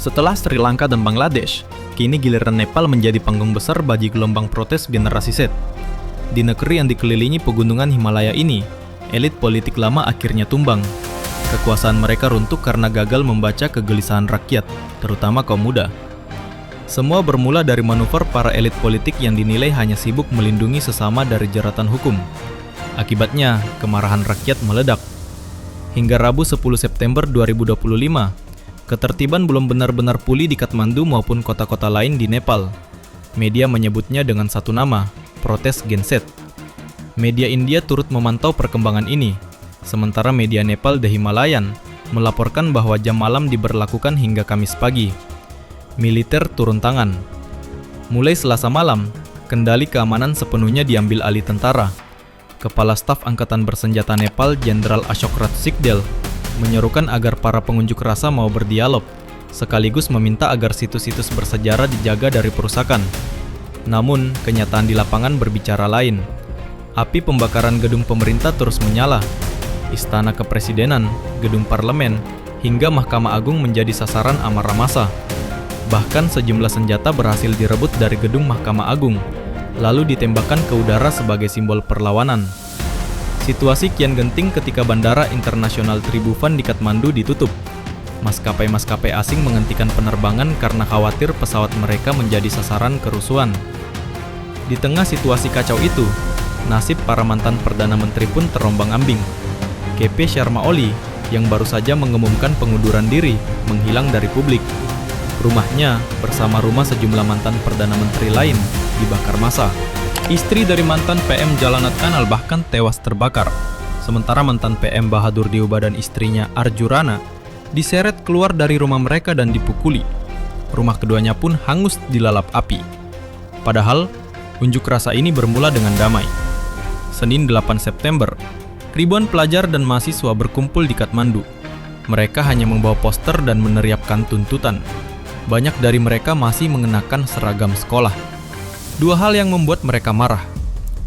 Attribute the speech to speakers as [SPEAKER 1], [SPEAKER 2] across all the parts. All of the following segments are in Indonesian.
[SPEAKER 1] Setelah Sri Lanka dan Bangladesh, kini giliran Nepal menjadi panggung besar bagi gelombang protes generasi Z. Di negeri yang dikelilingi pegunungan Himalaya ini, elit politik lama akhirnya tumbang. Kekuasaan mereka runtuh karena gagal membaca kegelisahan rakyat, terutama kaum muda. Semua bermula dari manuver para elit politik yang dinilai hanya sibuk melindungi sesama dari jeratan hukum. Akibatnya, kemarahan rakyat meledak. Hingga Rabu 10 September 2025, ketertiban belum benar-benar pulih di Kathmandu maupun kota-kota lain di Nepal. Media menyebutnya dengan satu nama, protes Gen Z. Media India turut memantau perkembangan ini, sementara media Nepal The Himalayan melaporkan bahwa jam malam diberlakukan hingga Kamis pagi. Militer turun tangan. Mulai Selasa malam, kendali keamanan sepenuhnya diambil alih tentara. Kepala Staf Angkatan Bersenjata Nepal, Jenderal Ashok Raj Sikdel, menyerukan agar para pengunjuk rasa mau berdialog, sekaligus meminta agar situs-situs bersejarah dijaga dari perusakan. Namun, kenyataan di lapangan berbicara lain. Api pembakaran gedung pemerintah terus menyala. Istana Kepresidenan, gedung parlemen, hingga Mahkamah Agung menjadi sasaran amarah massa. Bahkan sejumlah senjata berhasil direbut dari gedung Mahkamah Agung, lalu ditembakkan ke udara sebagai simbol perlawanan. Situasi kian genting ketika Bandara Internasional Tribhuvan di Kathmandu ditutup. Maskapai-maskapai asing menghentikan penerbangan karena khawatir pesawat mereka menjadi sasaran kerusuhan. Di tengah situasi kacau itu, nasib para mantan Perdana Menteri pun terombang-ambing. KP Sharma Oli, yang baru saja mengumumkan pengunduran diri, menghilang dari publik. Rumahnya, bersama rumah sejumlah mantan Perdana Menteri lain, dibakar massa. Istri dari mantan PM Jalanat Kanal bahkan tewas terbakar. Sementara mantan PM Bahadur Deuba dan istrinya Arjurana diseret keluar dari rumah mereka dan dipukuli. Rumah keduanya pun hangus dilalap api. Padahal, unjuk rasa ini bermula dengan damai. Senin 8 September, ribuan pelajar dan mahasiswa berkumpul di Kathmandu. Mereka hanya membawa poster dan meneriakkan tuntutan. Banyak dari mereka masih mengenakan seragam sekolah. Dua hal yang membuat mereka marah.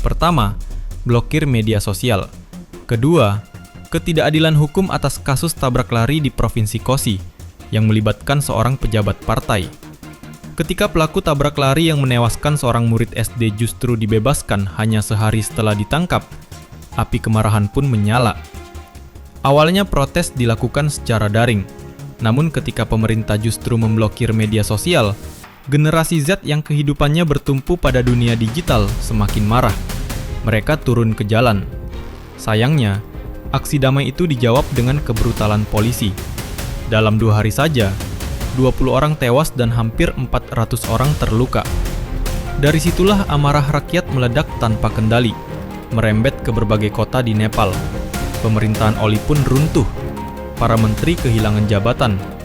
[SPEAKER 1] Pertama, blokir media sosial. Kedua, ketidakadilan hukum atas kasus tabrak lari di Provinsi Kosi yang melibatkan seorang pejabat partai. Ketika pelaku tabrak lari yang menewaskan seorang murid SD justru dibebaskan hanya sehari setelah ditangkap, api kemarahan pun menyala. Awalnya protes dilakukan secara daring, namun ketika pemerintah justru memblokir media sosial, generasi Z yang kehidupannya bertumpu pada dunia digital semakin marah. Mereka turun ke jalan. Sayangnya, aksi damai itu dijawab dengan kebrutalan polisi. Dalam 2 hari saja, 20 orang tewas dan hampir 400 orang terluka. Dari situlah amarah rakyat meledak tanpa kendali, merembet ke berbagai kota di Nepal. Pemerintahan Oli pun runtuh. Para menteri kehilangan jabatan.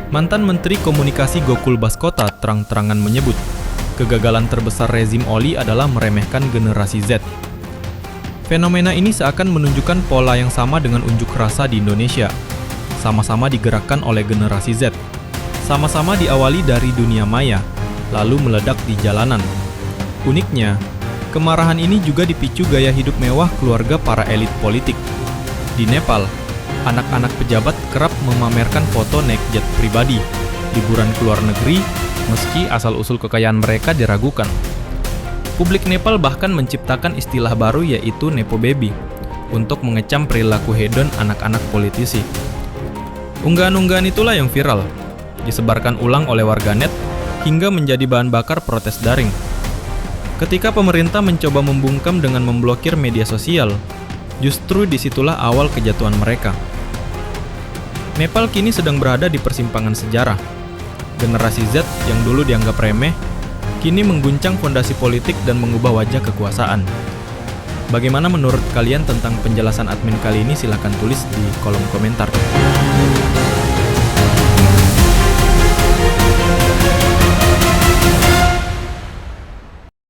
[SPEAKER 1] Mantan Menteri Komunikasi Gokul Baskota terang-terangan menyebut, kegagalan terbesar rezim Oli adalah meremehkan generasi Z. Fenomena ini seakan menunjukkan pola yang sama dengan unjuk rasa di Indonesia. Sama-sama digerakkan oleh generasi Z. Sama-sama diawali dari dunia maya, lalu meledak di jalanan. Uniknya, kemarahan ini juga dipicu gaya hidup mewah keluarga para elit politik. Di Nepal, anak-anak pejabat kerap memamerkan foto naik jet pribadi, liburan ke luar negeri, meski asal-usul kekayaan mereka diragukan. Publik Nepal bahkan menciptakan istilah baru yaitu Nepo Baby, untuk mengecam perilaku hedon anak-anak politisi. Unggahan-unggahan itulah yang viral, disebarkan ulang oleh warganet, hingga menjadi bahan bakar protes daring. Ketika pemerintah mencoba membungkam dengan memblokir media sosial, justru disitulah awal kejatuhan mereka. Nepal kini sedang berada di persimpangan sejarah. Generasi Z yang dulu dianggap remeh, kini mengguncang fondasi politik dan mengubah wajah kekuasaan. Bagaimana menurut kalian tentang penjelasan admin kali ini? Silahkan tulis di kolom komentar.